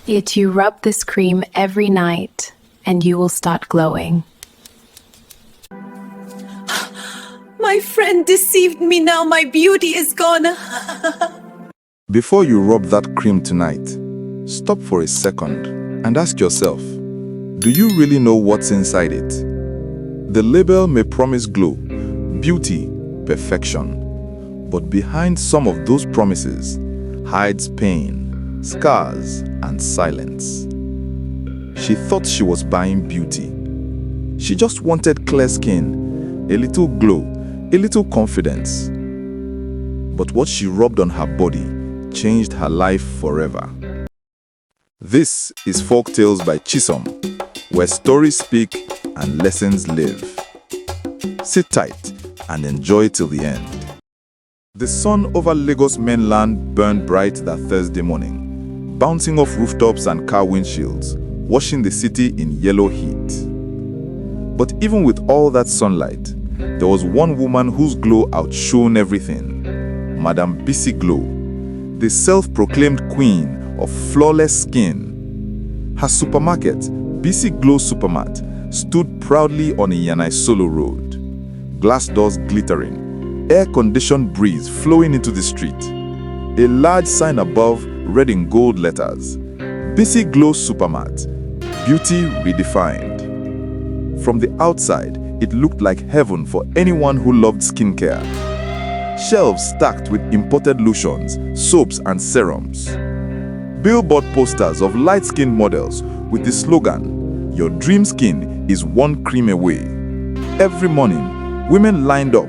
Yet you rub this cream every night and you will start glowing. My friend deceived me. Now my beauty is gone. Before you rub that cream tonight, stop for a second and ask yourself, do you really know what's inside it? The label may promise glow, beauty, perfection, but behind some of those promises hides pain, scars, and silence. She thought she was buying beauty. She just wanted clear skin, a little glow, a little confidence. But what she rubbed on her body changed her life forever. This is Folktales by Chisom, where stories speak and lessons live. Sit tight and enjoy till the end. The sun over Lagos mainland burned bright that Thursday morning, bouncing off rooftops and car windshields, washing the city in yellow heat. But even with all that sunlight, there was one woman whose glow outshone everything, Madam Bisi Glow, the self-proclaimed queen of flawless skin. Her supermarket, Bisi Glow Supermart, stood proudly on Iyanai Solo Road. Glass doors glittering, air-conditioned breeze flowing into the street. A large sign above read in gold letters, Bisi Glow Supermart, beauty redefined. From the outside, it looked like heaven for anyone who loved skincare. Shelves stacked with imported lotions, soaps, and serums. Billboard posters of light-skinned models with the slogan, "Your dream skin is one cream away." Every morning, women lined up,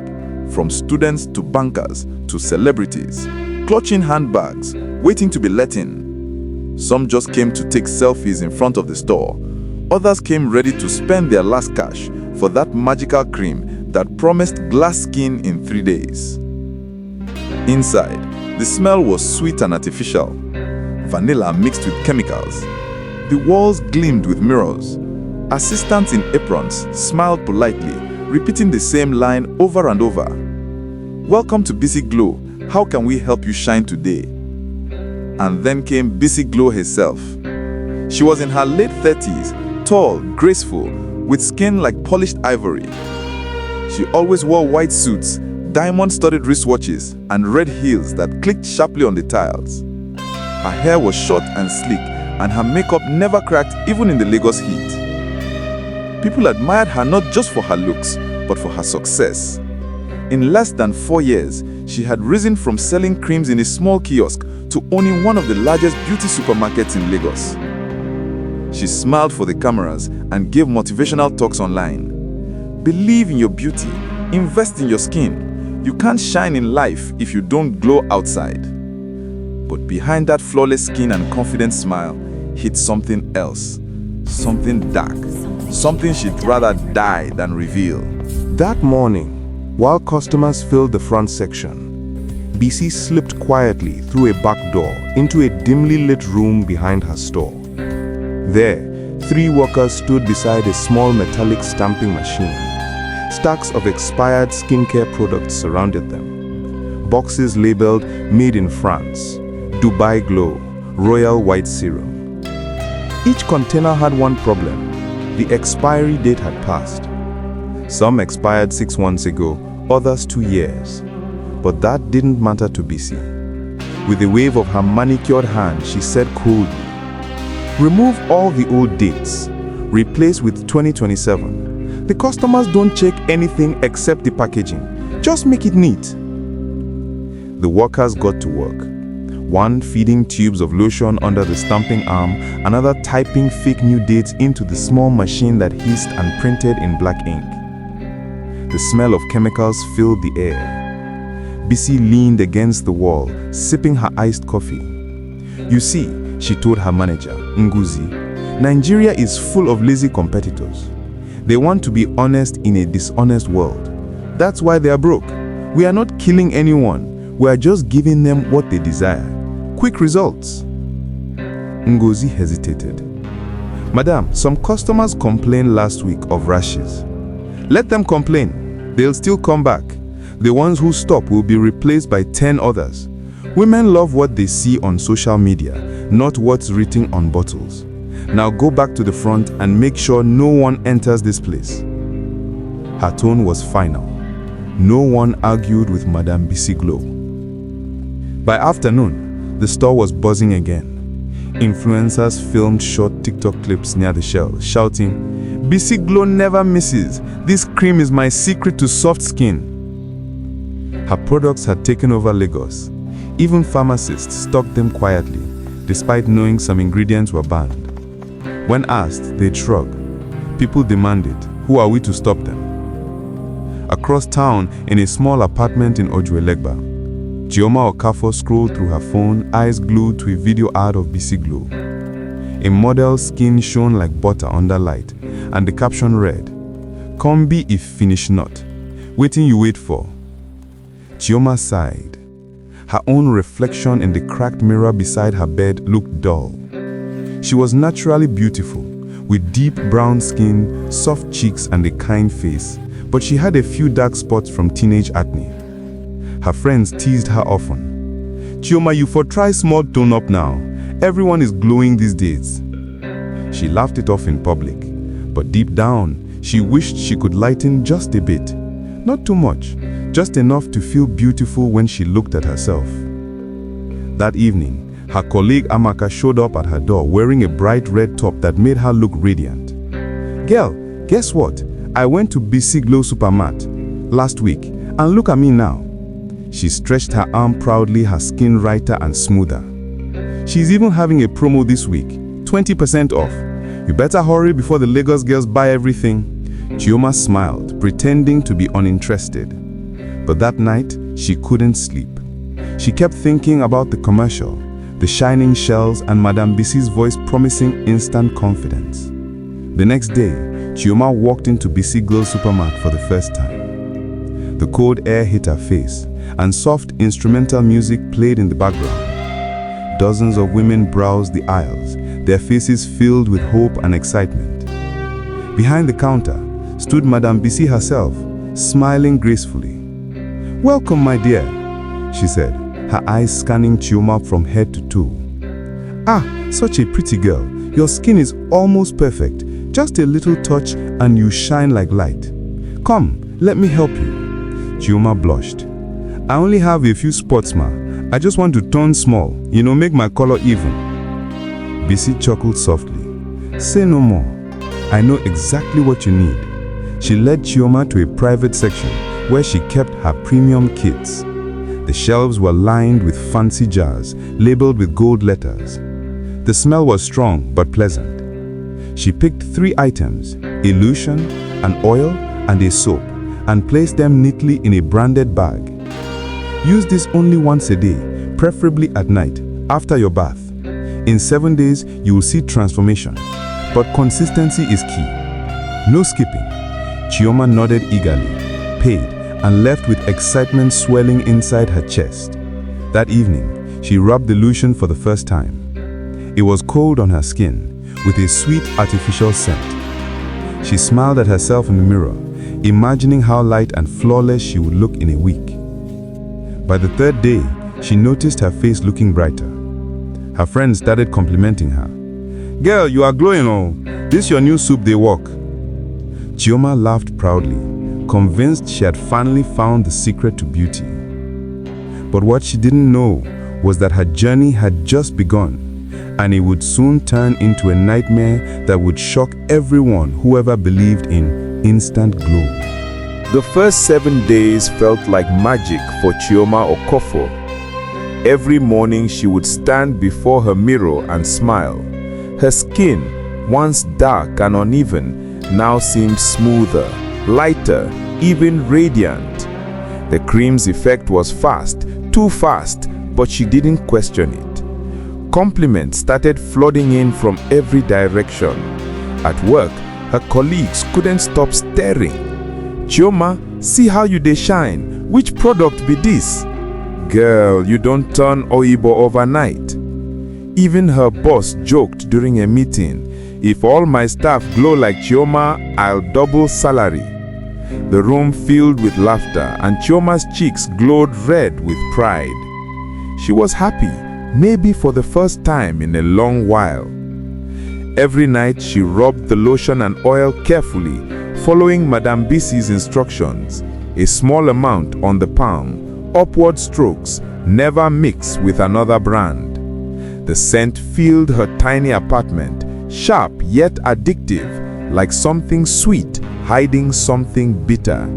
from students to bankers to celebrities, clutching handbags, waiting to be let in. Some just came to take selfies in front of the store. Others came ready to spend their last cash for that magical cream that promised glass skin in 3 days. Inside, the smell was sweet and artificial, vanilla mixed with chemicals. The walls gleamed with mirrors. Assistants in aprons smiled politely, repeating the same line over and over. "Welcome to Bisi Glow. How can we help you shine today?" And then came Bisi Glow herself. She was in her late 30s, tall, graceful, with skin like polished ivory. She always wore white suits, diamond-studded wristwatches, and red heels that clicked sharply on the tiles. Her hair was short and sleek, and her makeup never cracked even in the Lagos heat. People admired her not just for her looks, but for her success. In less than 4 years, she had risen from selling creams in a small kiosk to owning one of the largest beauty supermarkets in Lagos. She smiled for the cameras and gave motivational talks online. Believe in your beauty, invest in your skin. You can't shine in life if you don't glow outside. But behind that flawless skin and confident smile hid something else, something dark, something she'd rather die than reveal. That morning, while customers filled the front section, Bisi slipped quietly through a back door into a dimly lit room behind her store. There, 3 workers stood beside a small metallic stamping machine. Stacks of expired skincare products surrounded them. Boxes labeled "Made in France," "Dubai Glow," "Royal White Serum." Each container had one problem. The expiry date had passed. Some expired 6 months ago, others 2 years. But that didn't matter to Bisi. With a wave of her manicured hand, she said coldly, "Remove all the old dates. Replace with 2027. The customers don't check anything except the packaging. Just make it neat." The workers got to work. One feeding tubes of lotion under the stamping arm, another typing fake new dates into the small machine that hissed and printed in black ink. The smell of chemicals filled the air. Bisi leaned against the wall, sipping her iced coffee. "You see," she told her manager, Nguzi, "Nigeria is full of lazy competitors. They want to be honest in a dishonest world. That's why they are broke. We are not killing anyone. We are just giving them what they desire. Quick results." Ngozi hesitated. "Madam, some customers complained last week of rashes." "Let them complain. They'll still come back. The ones who stop will be replaced by 10 others. Women love what they see on social media. not what's written on bottles. Now go back to the front and make sure no one enters this place. Her tone was final. No one argued with Madame Bisi Glow. By afternoon, the store was buzzing again. Influencers filmed short TikTok clips near the shelves, shouting, "Bisi Glow never misses. This cream is my secret to soft skin." Her products had taken over Lagos. Even pharmacists stocked them quietly, despite knowing some ingredients were banned. When asked, they'd shrug. People demanded, who are we to stop them? Across town, in a small apartment in Ojuelegba, Chioma Okafo scrolled through her phone, eyes glued to a video ad of Bisi Glow. A model's skin shone like butter under light, and the caption read, "Combi if finish not. Waiting you wait for." Chioma sighed. Her own reflection in the cracked mirror beside her bed looked dull. She was naturally beautiful, with deep brown skin, soft cheeks and a kind face, but she had a few dark spots from teenage acne. Her friends teased her often. "Chioma, you for try small tone up now. Everyone is glowing these days." She laughed it off in public, but deep down, she wished she could lighten just a bit. Not too much, just enough to feel beautiful when she looked at herself. That evening, her colleague Amaka showed up at her door wearing a bright red top that made her look radiant. "Girl, guess what? I went to Bisi Glow Supermart last week, and look at me now." She stretched her arm proudly, her skin brighter and smoother. "She's even having a promo this week, 20% off. You better hurry before the Lagos girls buy everything." Chioma smiled, pretending to be uninterested. But that night, she couldn't sleep. She kept thinking about the commercial, the shining shells, and Madame Bisi's voice promising instant confidence. The next day, Chioma walked into Bisi Glow Supermart for the first time. The cold air hit her face, and soft instrumental music played in the background. Dozens of women browsed the aisles, their faces filled with hope and excitement. Behind the counter stood Madame Bisi herself, smiling gracefully. "Welcome, my dear," she said, her eyes scanning Chioma from head to toe. "Ah, such a pretty girl. Your skin is almost perfect. Just a little touch and you shine like light. Come, let me help you." Chioma blushed. "I only have a few spots, ma. I just want to tone small, make my color even." Bisi chuckled softly. "Say no more. I know exactly what you need." She led Chioma to a private section where she kept her premium kits. The shelves were lined with fancy jars, labeled with gold letters. The smell was strong but pleasant. She picked 3 items, a lotion, an oil, and a soap, and placed them neatly in a branded bag. Use this only once a day, preferably at night, after your bath. In 7 days, you will see transformation, but consistency is key. No skipping. Chioma nodded eagerly, paid, and left with excitement swelling inside her chest. That evening, she rubbed the lotion for the first time. It was cold on her skin, with a sweet artificial scent. She smiled at herself in the mirror, imagining how light and flawless she would look in a week. By the 3rd day, she noticed her face looking brighter. Her friends started complimenting her. "Girl, you are glowing, oh. This your new soup they work." Chioma laughed proudly, convinced she had finally found the secret to beauty. But what she didn't know was that her journey had just begun, and it would soon turn into a nightmare that would shock everyone who ever believed in instant glow. The first 7 days felt like magic for Chioma Okafo. Every morning she would stand before her mirror and smile. Her skin, once dark and uneven, now seemed smoother, lighter, even radiant. The cream's effect was fast, too fast, but she didn't question it. Compliments started flooding in from every direction. At work, her colleagues couldn't stop staring. "Chioma, see how you dey shine. Which product be this?" "Girl, you don't turn Oyibo overnight." Even her boss joked during a meeting, "If all my staff glow like Chioma, I'll double salary." The room filled with laughter, and Chioma's cheeks glowed red with pride. She was happy, maybe for the first time in a long while. Every night she rubbed the lotion and oil carefully, following Madame Bisi's instructions. A small amount on the palm, upward strokes, never mix with another brand. The scent filled her tiny apartment, sharp yet addictive, like something sweet hiding something bitter.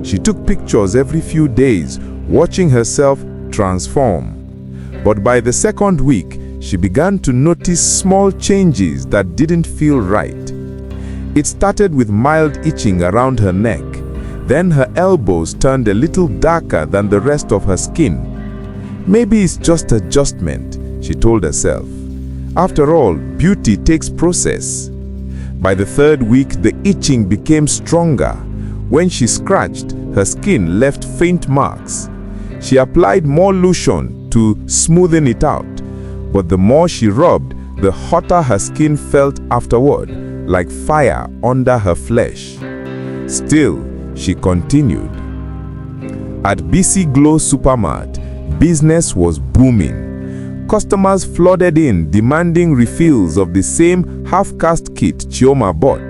She took pictures every few days, watching herself transform. But by the second week, she began to notice small changes that didn't feel right. It started with mild itching around her neck. Then her elbows turned a little darker than the rest of her skin. Maybe it's just adjustment, she told herself. After all, beauty takes process. By the third week, the itching became stronger. When she scratched, her skin left faint marks. She applied more lotion to smoothen it out. But the more she rubbed, the hotter her skin felt afterward, like fire under her flesh. Still, she continued. At Bisi Glow Supermart, business was booming. Customers flooded in, demanding refills of the same half-cast kit Chioma bought.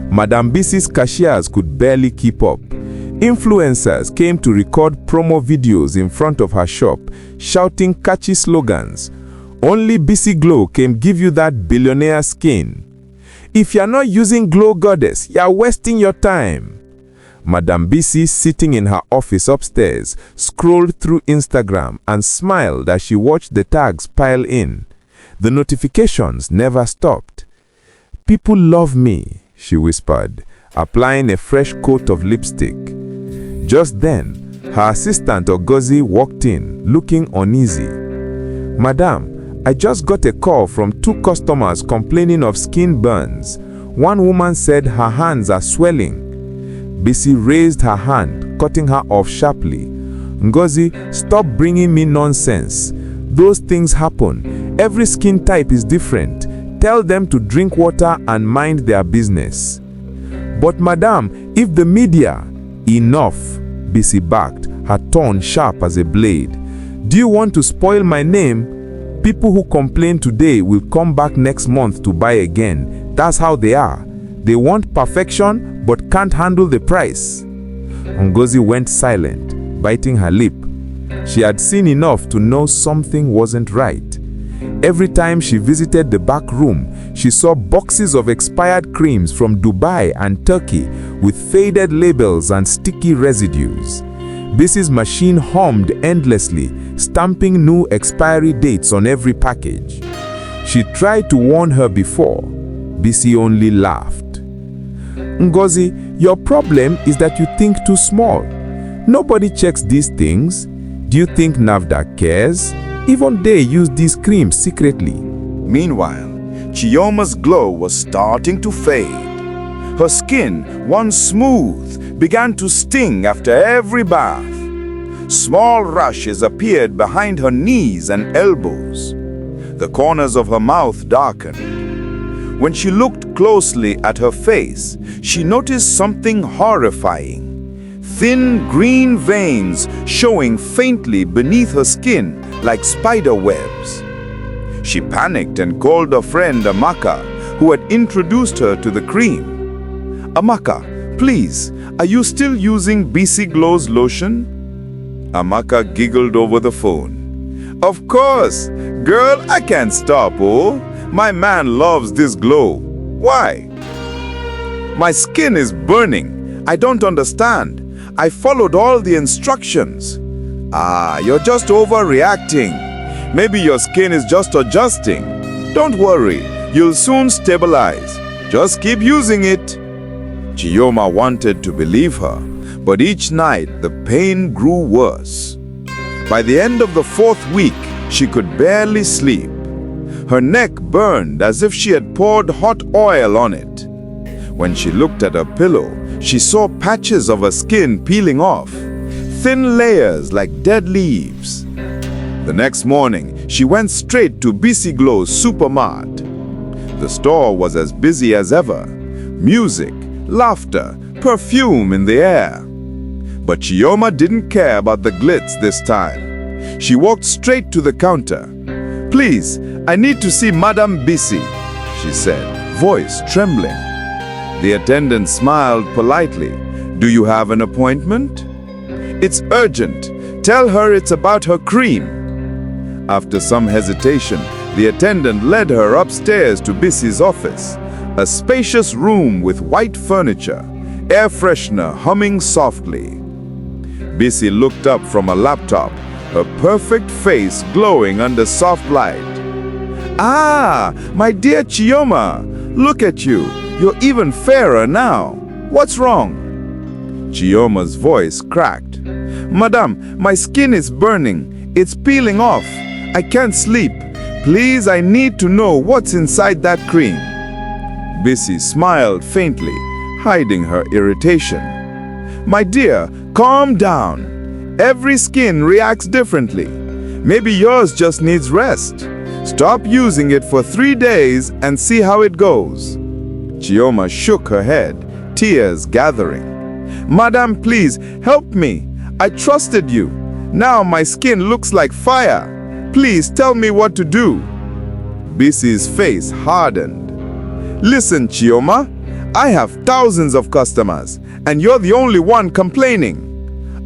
Madame Bisi's cashiers could barely keep up. Influencers came to record promo videos in front of her shop, shouting catchy slogans. Only Bisi Glow can give you that billionaire skin. If you're not using Glow Goddess, you're wasting your time. Madame Bisi, sitting in her office upstairs, scrolled through Instagram and smiled as she watched the tags pile in. The notifications never stopped. "People love me," she whispered, applying a fresh coat of lipstick. Just then, her assistant Ogozi walked in, looking uneasy. "Madam, I just got a call from 2 customers complaining of skin burns. One woman said her hands are swelling." Bisi raised her hand, cutting her off sharply. "Ngozi, stop bringing me nonsense. Those things happen. Every skin type is different. Tell them to drink water and mind their business." "But madam, if the media—" "Enough," Bisi barked, her tone sharp as a blade. "Do you want to spoil my name? People who complain today will come back next month to buy again. That's how they are. They want perfection but can't handle the price." Ngozi went silent, biting her lip. She had seen enough to know something wasn't right. Every time she visited the back room, she saw boxes of expired creams from Dubai and Turkey with faded labels and sticky residues. Bisi's machine hummed endlessly, stamping new expiry dates on every package. She tried to warn her before. Bisi only laughed. "Ngozi, your problem is that you think too small. Nobody checks these things. Do you think NAFDAC cares? Even they use these creams secretly." Meanwhile, Chioma's glow was starting to fade. Her skin, once smooth, began to sting after every bath. Small rashes appeared behind her knees and elbows. The corners of her mouth darkened. When she looked closely at her face, she noticed something horrifying. Thin green veins showing faintly beneath her skin like spider webs. She panicked and called a friend, Amaka, who had introduced her to the cream. "Amaka, please, are you still using Bisi Glow's lotion?" Amaka giggled over the phone. "Of course! Girl, I can't stop, oh! My man loves this glow. Why?" "My skin is burning. I don't understand. I followed all the instructions." "Ah, you're just overreacting. Maybe your skin is just adjusting. Don't worry, you'll soon stabilize. Just keep using it." Chioma wanted to believe her, but each night the pain grew worse. By the end of the 4th week, she could barely sleep. Her neck burned as if she had poured hot oil on it. When she looked at her pillow, she saw patches of her skin peeling off, thin layers like dead leaves. The next morning, she went straight to Bisi Glow Supermart. The store was as busy as ever. Music, laughter, perfume in the air. But Chioma didn't care about the glitz this time. She walked straight to the counter. Please, I need to see Madame Bisi, she said, voice trembling. The attendant smiled politely. Do you have an appointment? It's urgent. Tell her it's about her cream. After some hesitation, the attendant led her upstairs to Bisi's office, a spacious room with white furniture, air freshener humming softly. Bisi looked up from a laptop, her perfect face glowing under soft light. Ah, my dear Chioma, look at you. You're even fairer now. What's wrong? Chioma's voice cracked. Madame, my skin is burning. It's peeling off. I can't sleep. Please, I need to know what's inside that cream. Bisi smiled faintly, hiding her irritation. My dear, calm down. Every skin reacts differently. Maybe yours just needs rest. Stop using it for 3 days and see how it goes. Chioma shook her head, tears gathering. Madam, please, help me. I trusted you. Now my skin looks like fire. Please tell me what to do. Bisi's face hardened. Listen, Chioma, I have thousands of customers, and you're the only one complaining.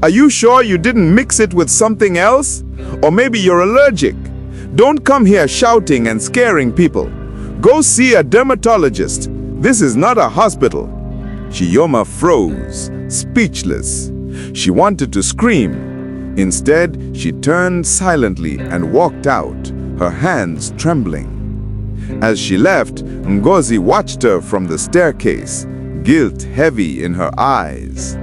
Are you sure you didn't mix it with something else? Or maybe you're allergic? Don't come here shouting and scaring people. Go see a dermatologist. This is not a hospital. Chioma froze, speechless. She wanted to scream. Instead, she turned silently and walked out, her hands trembling. As she left, Ngozi watched her from the staircase, guilt heavy in her eyes.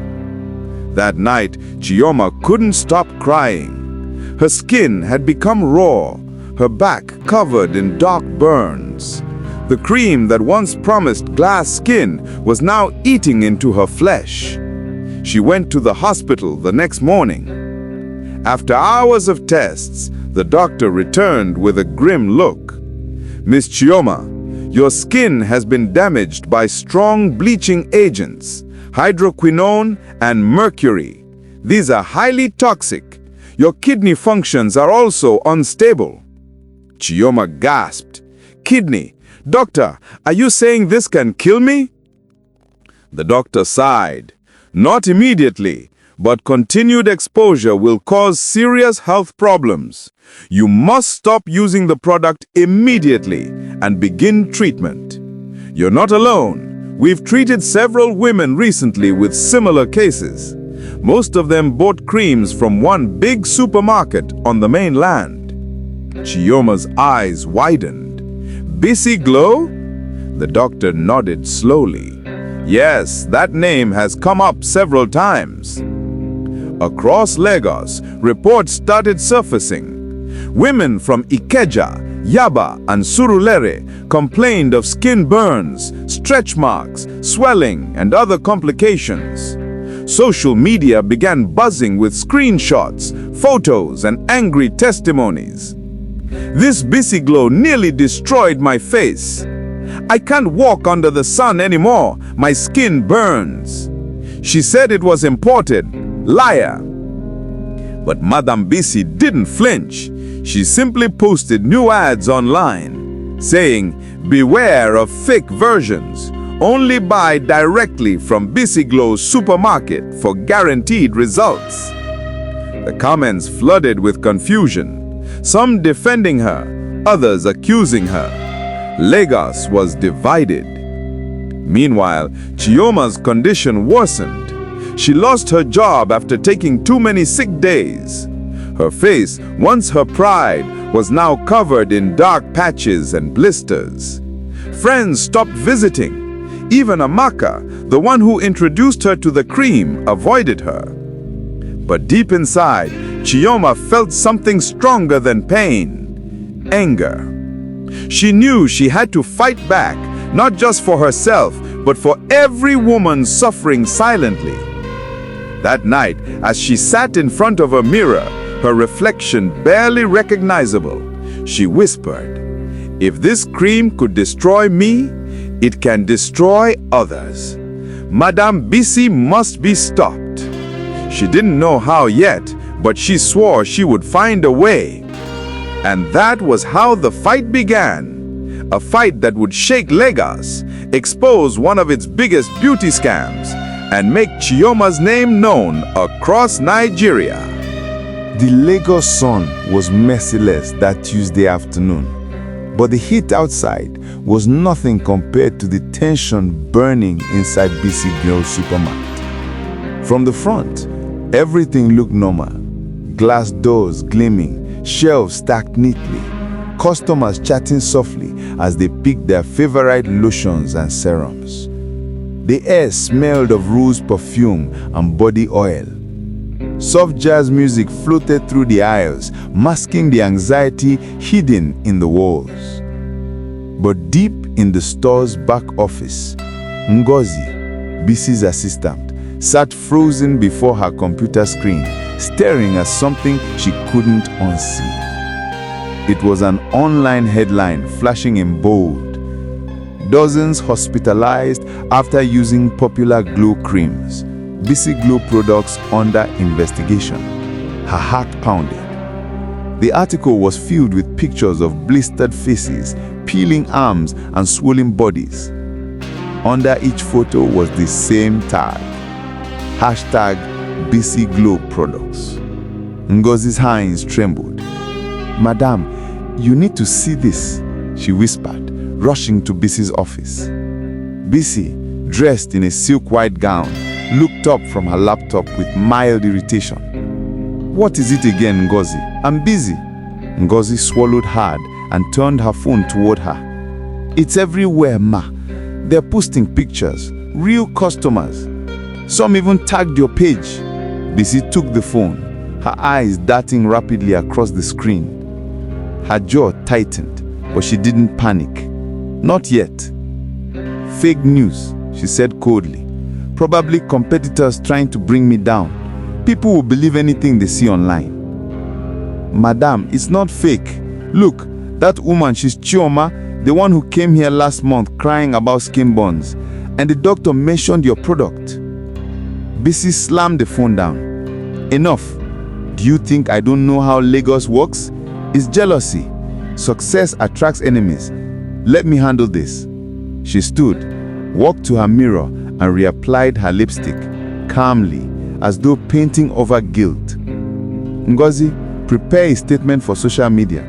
That night, Chioma couldn't stop crying. Her skin had become raw, her back covered in dark burns. The cream that once promised glass skin was now eating into her flesh. She went to the hospital the next morning. After hours of tests, the doctor returned with a grim look. Miss Chioma, your skin has been damaged by strong bleaching agents, hydroquinone and mercury. These are highly toxic. Your kidney functions are also unstable. Chioma gasped. Kidney? Doctor, are you saying this can kill me? The doctor sighed. Not immediately, but continued exposure will cause serious health problems. You must stop using the product immediately and begin treatment. You're not alone. We've treated several women recently with similar cases. Most of them bought creams from one big supermarket on the mainland. Chioma's eyes widened. Bisi Glow? The doctor nodded slowly. Yes, that name has come up several times. Across Lagos, reports started surfacing. Women from Ikeja, Yaba, and Surulere complained of skin burns, stretch marks, swelling, and other complications. Social media began buzzing with screenshots, photos, and angry testimonies. This Bisi Glow nearly destroyed my face. I can't walk under the sun anymore. My skin burns. She said it was imported. Liar. But Madame Bisi didn't flinch. She simply posted new ads online, saying, beware of fake versions. Only buy directly from Bisi Glow Supermarket for guaranteed results. The comments flooded with confusion, some defending her, others accusing her. Lagos was divided. Meanwhile, Chioma's condition worsened. She lost her job after taking too many sick days. Her face, once her pride, was now covered in dark patches and blisters. Friends stopped visiting. Even Amaka, the one who introduced her to the cream, avoided her. But deep inside, Chioma felt something stronger than pain: anger. She knew she had to fight back, not just for herself, but for every woman suffering silently. That night, as she sat in front of a mirror, her reflection barely recognizable, she whispered, "If this cream could destroy me, it can destroy others. Madame Bisi must be stopped." She didn't know how yet, but she swore she would find a way. And that was how the fight began. A fight that would shake Lagos, expose one of its biggest beauty scams, and make Chioma's name known across Nigeria. The Lagos sun was merciless that Tuesday afternoon, but the heat outside was nothing compared to the tension burning inside Bisi Glow Supermart. From the front, everything looked normal. Glass doors gleaming, shelves stacked neatly, customers chatting softly as they picked their favorite lotions and serums. The air smelled of rose perfume and body oil. Soft jazz music floated through the aisles, masking the anxiety hidden in the walls. But deep in the store's back office, Ngozi, Bisi's assistant, sat frozen before her computer screen, staring at something she couldn't unsee. It was an online headline flashing in bold. Dozens hospitalized after using popular glow creams. Bisi Glow products under investigation. Her heart pounded. The article was filled with pictures of blistered faces, peeling arms, and swollen bodies. Under each photo was the same tag. Hashtag Bisi Glow products. Ngozi's hands trembled. "Madam, you need to see this," she whispered, rushing to Bisi's office. Bisi, dressed in a silk white gown, looked up from her laptop with mild irritation. "What is it again, Ngozi? I'm busy." Ngozi swallowed hard and turned her phone toward her. "It's everywhere, ma. They're posting pictures, real customers. Some even tagged your page." Bisi took the phone, her eyes darting rapidly across the screen. Her jaw tightened, but she didn't panic. "Not yet." "Fake news," she said coldly. "Probably competitors trying to bring me down. People will believe anything they see online." "Madam, it's not fake. Look, that woman, she's Chioma, the one who came here last month crying about skin burns. And the doctor mentioned your product." Bisi slammed the phone down. "Enough. Do you think I don't know how Lagos works? It's jealousy. Success attracts enemies. Let me handle this." She stood, walked to her mirror, and reapplied her lipstick, calmly, as though painting over guilt. "Ngozi, prepare a statement for social media.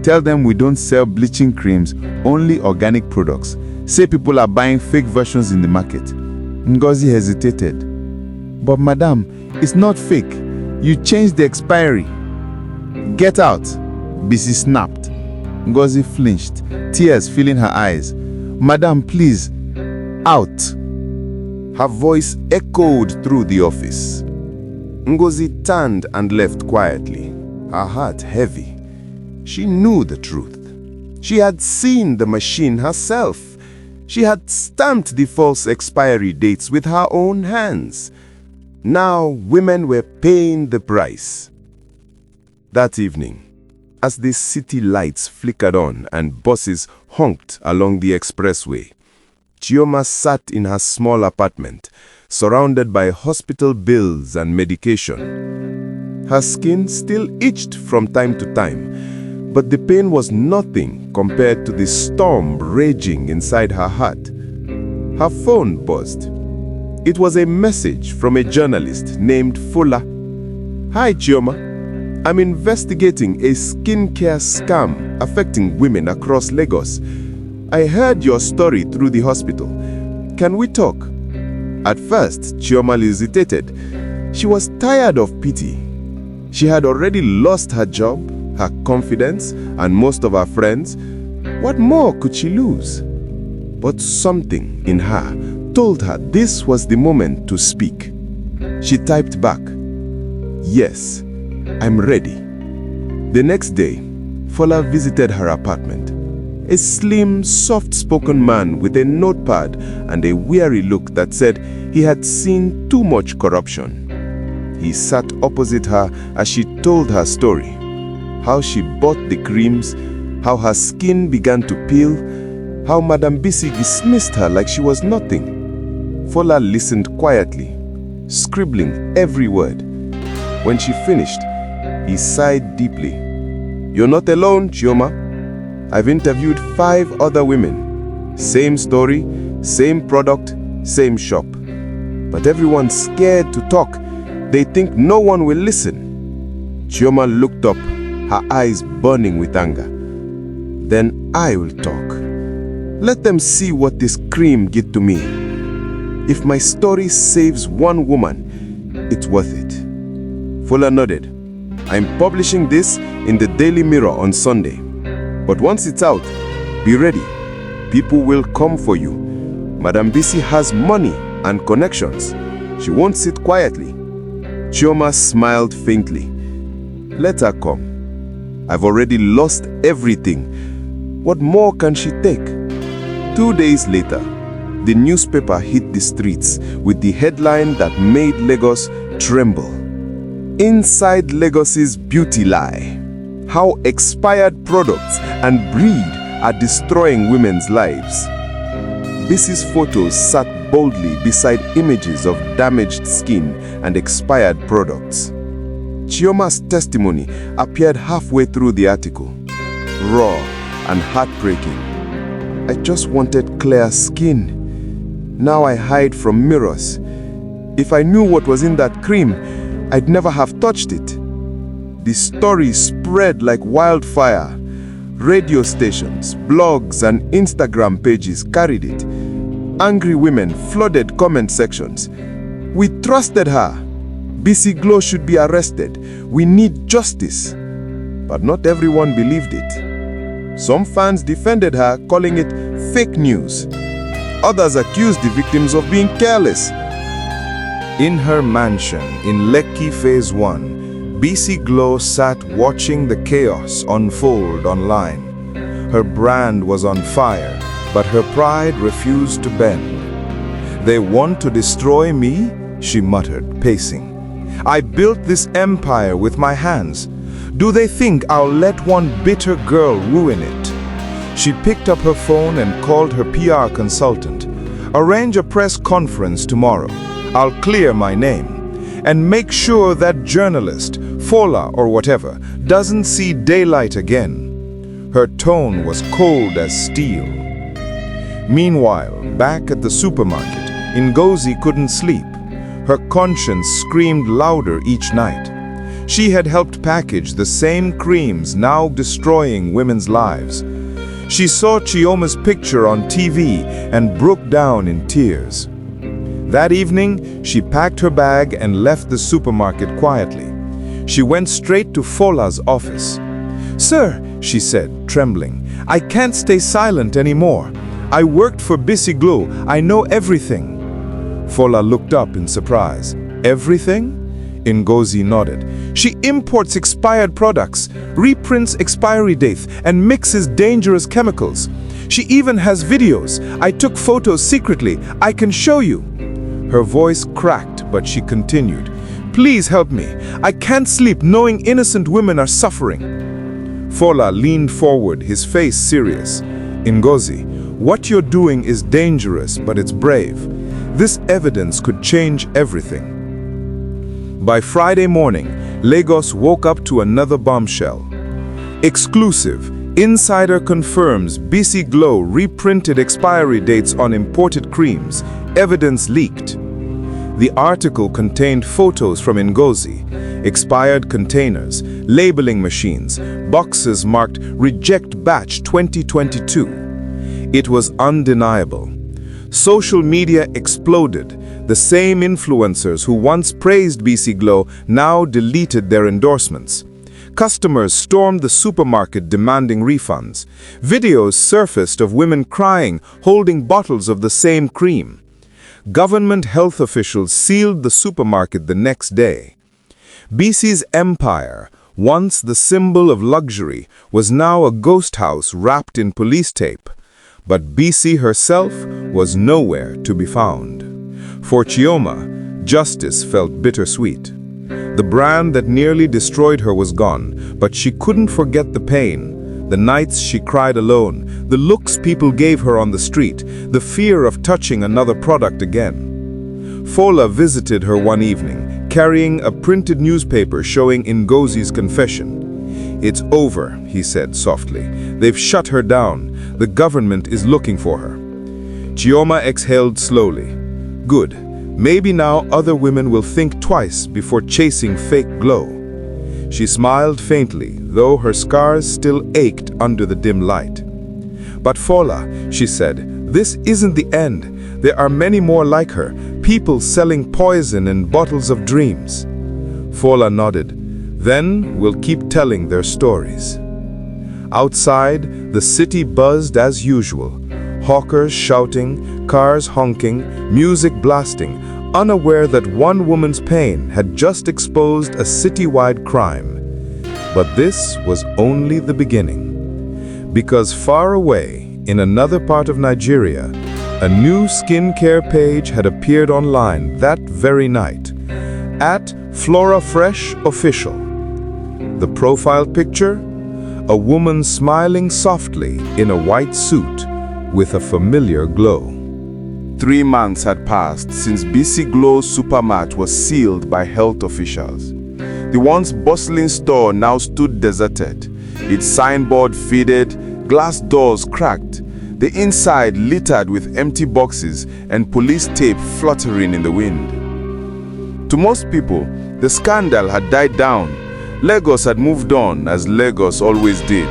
Tell them we don't sell bleaching creams, only organic products. Say people are buying fake versions in the market." Ngozi hesitated. "But madam, it's not fake. You changed the expiry." "Get out," Bisi snapped. Ngozi flinched, tears filling her eyes. "Madam, please, out." Her voice echoed through the office. Ngozi turned and left quietly, her heart heavy. She knew the truth. She had seen the machine herself. She had stamped the false expiry dates with her own hands. Now women were paying the price. That evening, as the city lights flickered on and buses honked along the expressway, Chioma sat in her small apartment, surrounded by hospital bills and medication. Her skin still itched from time to time, but the pain was nothing compared to the storm raging inside her heart. Her phone buzzed. It was a message from a journalist named Fola. "Hi Chioma, I'm investigating a skincare scam affecting women across Lagos. I heard your story through the hospital. Can we talk?" At first, Chioma hesitated. She was tired of pity. She had already lost her job, her confidence, and most of her friends. What more could she lose? But something in her told her this was the moment to speak. She typed back, "Yes, I'm ready." The next day, Fola visited her apartment. A slim, soft-spoken man with a notepad and a weary look that said he had seen too much corruption. He sat opposite her as she told her story. How she bought the creams, how her skin began to peel, how Madam Bisi dismissed her like she was nothing. Fola listened quietly, scribbling every word. When she finished, he sighed deeply. You're not alone, Chioma. I've interviewed 5 other women. Same story, same product, same shop. But everyone's scared to talk. They think no one will listen. Chioma looked up, her eyes burning with anger. Then I will talk. Let them see what this cream did to me. If my story saves one woman, it's worth it. Fola nodded. I'm publishing this in the Daily Mirror on Sunday. But once it's out, be ready. People will come for you. Madam Bisi has money and connections. She won't sit quietly. Chioma smiled faintly. Let her come. I've already lost everything. What more can she take? 2 days later, the newspaper hit the streets with the headline that made Lagos tremble. Inside Lagos's beauty lie. How expired products and breed are destroying women's lives. Bisi's photos sat boldly beside images of damaged skin and expired products. Chioma's testimony appeared halfway through the article. Raw and heartbreaking. I just wanted clear skin. Now I hide from mirrors. If I knew what was in that cream, I'd never have touched it. The story spread like wildfire. Radio stations, blogs, and Instagram pages carried it. Angry women flooded comment sections. We trusted her. Bisi Glow should be arrested. We need justice. But not everyone believed it. Some fans defended her, calling it fake news. Others accused the victims of being careless. In her mansion in Lekki Phase 1, Bisi Glow sat watching the chaos unfold online. Her brand was on fire, but her pride refused to bend. They want to destroy me, she muttered, pacing. I built this empire with my hands. Do they think I'll let one bitter girl ruin it? She picked up her phone and called her PR consultant. Arrange a press conference tomorrow. I'll clear my name. And make sure that journalist, Fola or whatever, doesn't see daylight again. Her tone was cold as steel. Meanwhile, back at the supermarket, Ngozi couldn't sleep. Her conscience screamed louder each night. She had helped package the same creams now destroying women's lives. She saw Chioma's picture on TV and broke down in tears. That evening, she packed her bag and left the supermarket quietly. She went straight to Fola's office. "Sir," she said, trembling, "I can't stay silent anymore. I worked for Bisi Glow. I know everything." Fola looked up in surprise. "Everything?" Ngozi nodded. "She imports expired products, reprints expiry dates, and mixes dangerous chemicals. She even has videos. I took photos secretly. I can show you." Her voice cracked, but she continued. "Please help me. I can't sleep knowing innocent women are suffering." Fola leaned forward, his face serious. "Ngozi, what you're doing is dangerous, but it's brave. This evidence could change everything." By Friday morning, Lagos woke up to another bombshell. Exclusive. Insider confirms Bisi Glow reprinted expiry dates on imported creams. Evidence leaked. The article contained photos from Ngozi, expired containers, labeling machines, boxes marked Reject Batch 2022. It was undeniable. Social media exploded. The same influencers who once praised Bisi Glow now deleted their endorsements. Customers stormed the supermarket demanding refunds. Videos surfaced of women crying, holding bottles of the same cream. Government health officials sealed the supermarket the next day. Bisi's empire, once the symbol of luxury, was now a ghost house wrapped in police tape. But Bisi herself was nowhere to be found. For Chioma, justice felt bittersweet. The brand that nearly destroyed her was gone, but she couldn't forget the pain. The nights she cried alone, the looks people gave her on the street, the fear of touching another product again. Fola visited her one evening, carrying a printed newspaper showing Ngozi's confession. "It's over," he said softly. "They've shut her down. The government is looking for her." Chioma exhaled slowly. Good. Maybe now other women will think twice before chasing fake glow. She smiled faintly, though her scars still ached under the dim light. "But Fola," she said, "this isn't the end. There are many more like her, people selling poison and bottles of dreams." Fola nodded. "Then we'll keep telling their stories." Outside, the city buzzed as usual. Hawkers shouting, cars honking, music blasting, unaware that one woman's pain had just exposed a citywide crime. But this was only the beginning. Because far away, in another part of Nigeria, a new skincare page had appeared online that very night, at Flora Fresh Official. The profile picture? A woman smiling softly in a white suit with a familiar glow. 3 months had passed since Bisi Glow Supermart was sealed by health officials. The once bustling store now stood deserted, its signboard faded, glass doors cracked, the inside littered with empty boxes and police tape fluttering in the wind. To most people, the scandal had died down. Lagos had moved on, as Lagos always did.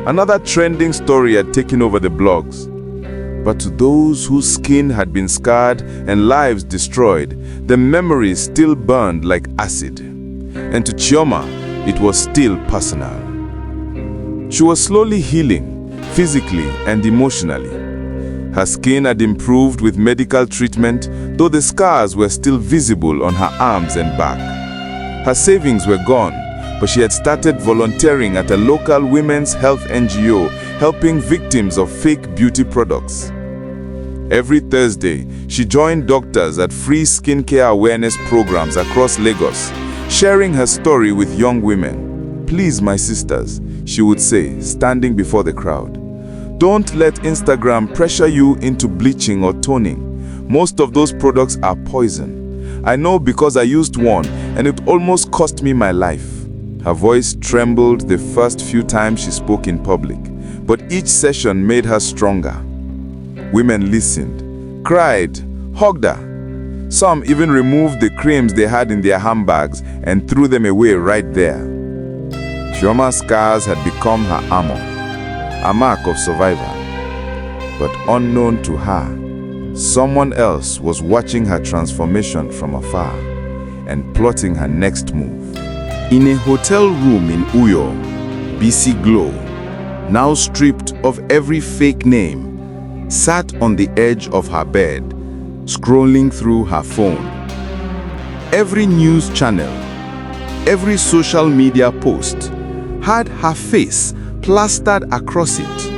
Another trending story had taken over the blogs. But to those whose skin had been scarred and lives destroyed, the memories still burned like acid. And to Chioma, it was still personal. She was slowly healing, physically and emotionally. Her skin had improved with medical treatment, though the scars were still visible on her arms and back. Her savings were gone, but she had started volunteering at a local women's health NGO, helping victims of fake beauty products. Every Thursday, she joined doctors at free skincare awareness programs across Lagos, sharing her story with young women. "Please, my sisters," she would say, standing before the crowd. "Don't let Instagram pressure you into bleaching or toning. Most of those products are poison. I know because I used one and it almost cost me my life." Her voice trembled the first few times she spoke in public, but each session made her stronger. Women listened, cried, hugged her. Some even removed the creams they had in their handbags and threw them away right there. Chioma's scars had become her armor, a mark of survival. But unknown to her, someone else was watching her transformation from afar and plotting her next move. In a hotel room in Uyo, Bisi Glow, now stripped of every fake name, sat on the edge of her bed, scrolling through her phone. Every news channel, every social media post had her face plastered across it.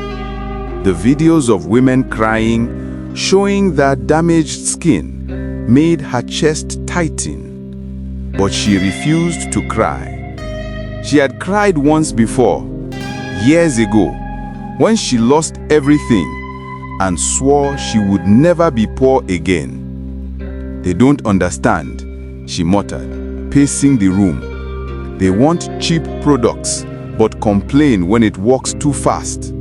The videos of women crying, showing their damaged skin, made her chest tighten. But she refused to cry. She had cried once before, years ago, when she lost everything and swore she would never be poor again. "They don't understand," she muttered, pacing the room. "They want cheap products, but complain when it works too fast.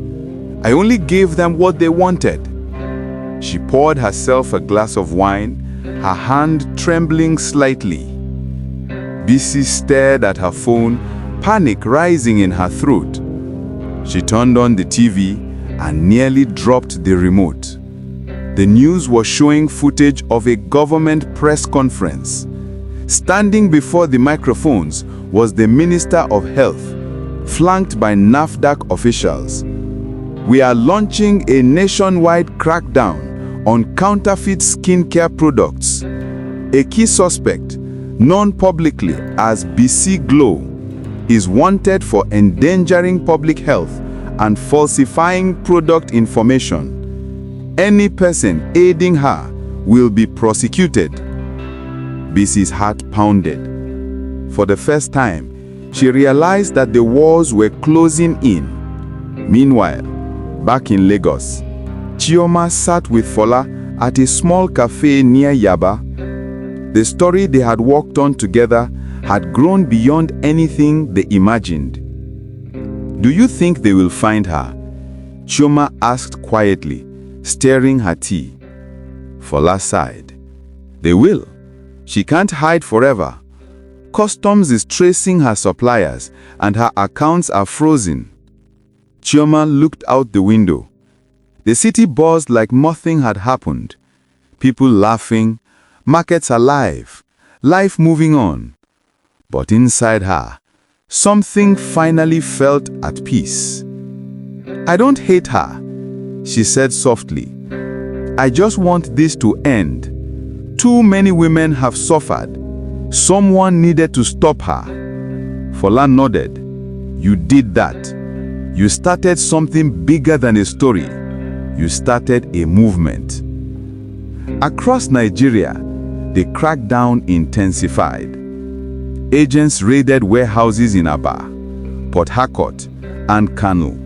I only gave them what they wanted." She poured herself a glass of wine, her hand trembling slightly. Bisi stared at her phone, panic rising in her throat. She turned on the TV and nearly dropped the remote. The news was showing footage of a government press conference. Standing before the microphones was the Minister of Health, flanked by NAFDAC officials. "We are launching a nationwide crackdown on counterfeit skincare products. A key suspect, known publicly as Bisi Glow, is wanted for endangering public health and falsifying product information. Any person aiding her will be prosecuted." Bisi's heart pounded. For the first time, she realized that the walls were closing in. Meanwhile, back in Lagos, Chioma sat with Fola at a small cafe near Yaba. The story they had worked on together had grown beyond anything they imagined. Do you think they will find her? Chioma asked quietly, stirring her tea. Fola sighed. They will. She can't hide forever. Customs is tracing her suppliers and her accounts are frozen. Chioma looked out the window. The city buzzed like nothing had happened. People laughing, markets alive, life moving on. But inside her, something finally felt at peace. I don't hate her, she said softly. I just want this to end. Too many women have suffered. Someone needed to stop her. Fola nodded. You did that. You started something bigger than a story. You started a movement. Across Nigeria, the crackdown intensified. Agents raided warehouses in Aba, Port Harcourt, and Kano,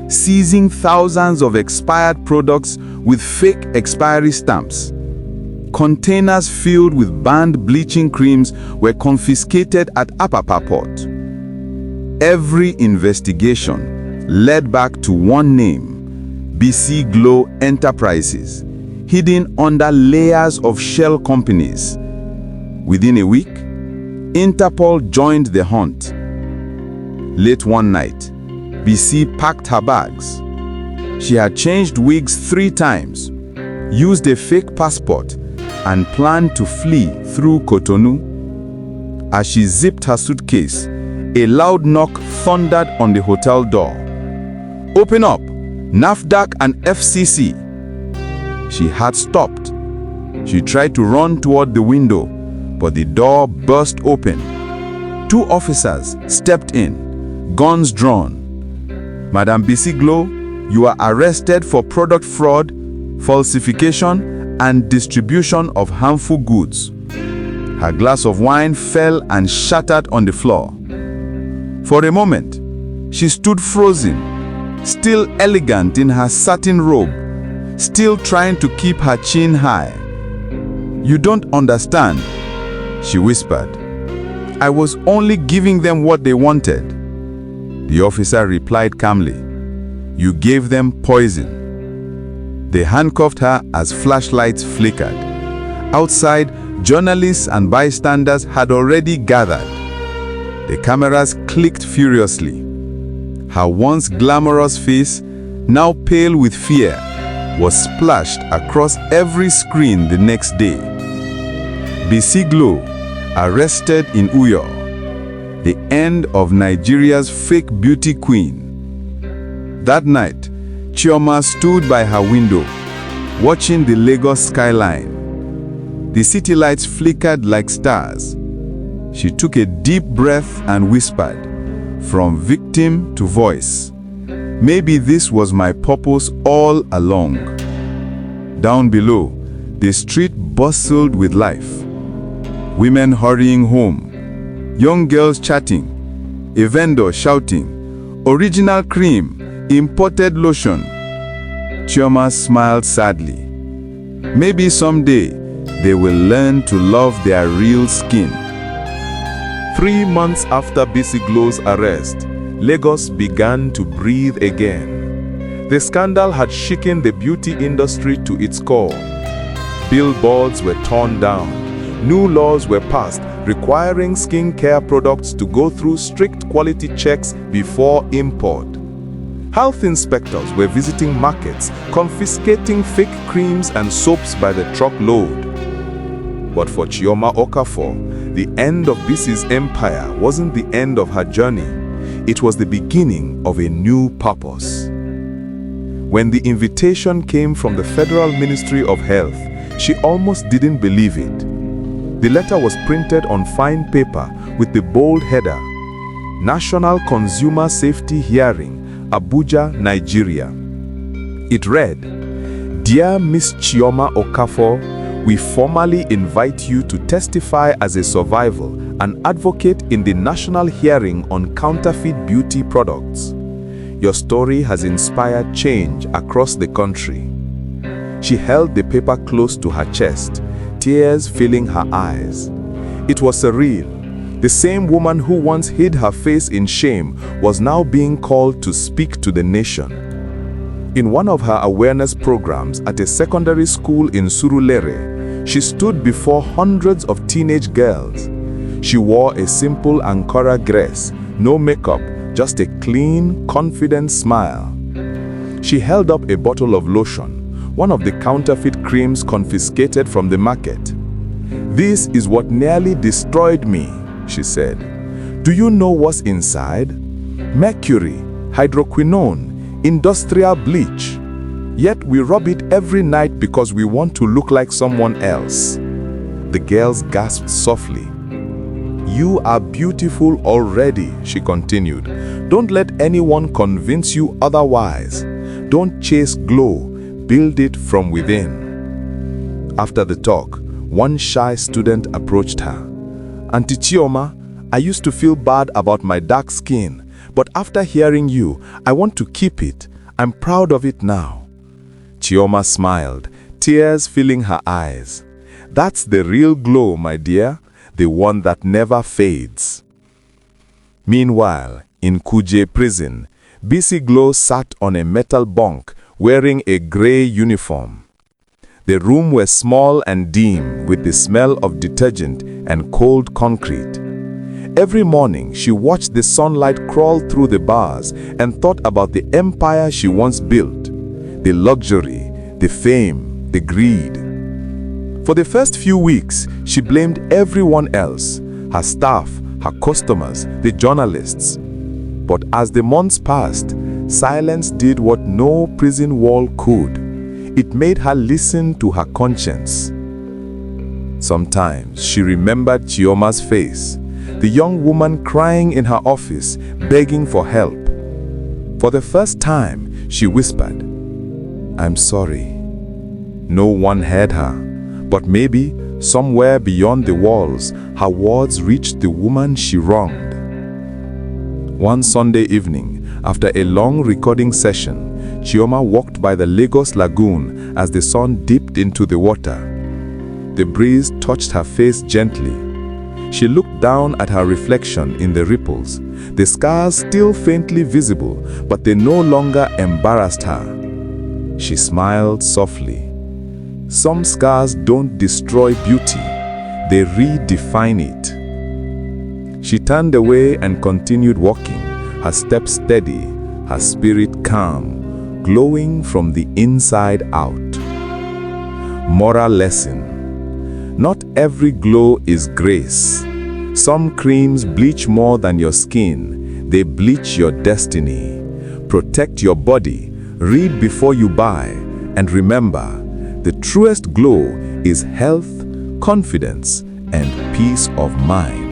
seizing thousands of expired products with fake expiry stamps. Containers filled with banned bleaching creams were confiscated at Apapa Port. Every investigation led back to one name, Bisi Glow Enterprises, hidden under layers of shell companies. Within a week, Interpol joined the hunt. Late one night, Bisi packed her bags. She had changed wigs 3 times, used a fake passport, and planned to flee through Cotonou. As she zipped her suitcase, a loud knock thundered on the hotel door. Open up, NAFDAC and FCC. She had stopped. She tried to run toward the window, but the door burst open. 2 officers stepped in, guns drawn. Madam Bisi Glow, you are arrested for product fraud, falsification, and distribution of harmful goods. Her glass of wine fell and shattered on the floor. For a moment, she stood frozen, still elegant in her satin robe, still trying to keep her chin high. You don't understand, she whispered. I was only giving them what they wanted. The officer replied calmly. You gave them poison. They handcuffed her as flashlights flickered. Outside, journalists and bystanders had already gathered. The cameras clicked furiously. Her once glamorous face, now pale with fear, was splashed across every screen the next day. Bisi Glow, arrested in Uyo. The end of Nigeria's fake beauty queen. That night, Chioma stood by her window, watching the Lagos skyline. The city lights flickered like stars. She took a deep breath and whispered, from victim to voice. Maybe this was my purpose all along. Down below, the street bustled with life. Women hurrying home, young girls chatting, a vendor shouting, original cream, imported lotion. Chioma smiled sadly. Maybe someday they will learn to love their real skin. 3 months after Bisi Glow's arrest, Lagos began to breathe again. The scandal had shaken the beauty industry to its core. Billboards were torn down. New laws were passed requiring skincare products to go through strict quality checks before import. Health inspectors were visiting markets, confiscating fake creams and soaps by the truckload. But for Chioma Okafor, the end of Bisi's empire wasn't the end of her journey. It was the beginning of a new purpose. When the invitation came from the Federal Ministry of Health, she almost didn't believe it. The letter was printed on fine paper with the bold header, National Consumer Safety Hearing, Abuja, Nigeria. It read, Dear Miss Chioma Okafor, we formally invite you to testify as a survivor and advocate in the national hearing on counterfeit beauty products. Your story has inspired change across the country. She held the paper close to her chest, tears filling her eyes. It was surreal. The same woman who once hid her face in shame was now being called to speak to the nation. In one of her awareness programs at a secondary school in Surulere, she stood before hundreds of teenage girls. She wore a simple Ankara dress, no makeup, just a clean, confident smile. She held up a bottle of lotion, one of the counterfeit creams confiscated from the market. "This is what nearly destroyed me," she said. "Do you know what's inside? Mercury, hydroquinone, industrial bleach. Yet we rub it every night because we want to look like someone else." The girls gasped softly. "You are beautiful already," she continued. "Don't let anyone convince you otherwise. Don't chase glow, build it from within." After the talk, one shy student approached her. "Auntie Chioma, I used to feel bad about my dark skin, but after hearing you, I want to keep it. I'm proud of it now." Chioma smiled, tears filling her eyes. "That's the real glow, my dear, the one that never fades." Meanwhile, in Kuje prison, Bisi Glow sat on a metal bunk wearing a gray uniform. The room was small and dim with the smell of detergent and cold concrete. Every morning, she watched the sunlight crawl through the bars and thought about the empire she once built, the luxury, the fame, the greed. For the first few weeks, she blamed everyone else, her staff, her customers, the journalists. But as the months passed, silence did what no prison wall could. It made her listen to her conscience. Sometimes she remembered Chioma's face, the young woman crying in her office, begging for help. For the first time, she whispered, "I'm sorry." No one heard her, but maybe somewhere beyond the walls, her words reached the woman she wronged. One Sunday evening, after a long recording session, Chioma walked by the Lagos Lagoon as the sun dipped into the water. The breeze touched her face gently. She looked down at her reflection in the ripples, the scars still faintly visible, but they no longer embarrassed her. She smiled softly. Some scars don't destroy beauty, they redefine it. She turned away and continued walking, her steps steady, her spirit calm, glowing from the inside out. Moral lesson: not every glow is grace. Some creams bleach more than your skin. They bleach your destiny. Protect your body, read before you buy, and remember, the truest glow is health, confidence, and peace of mind.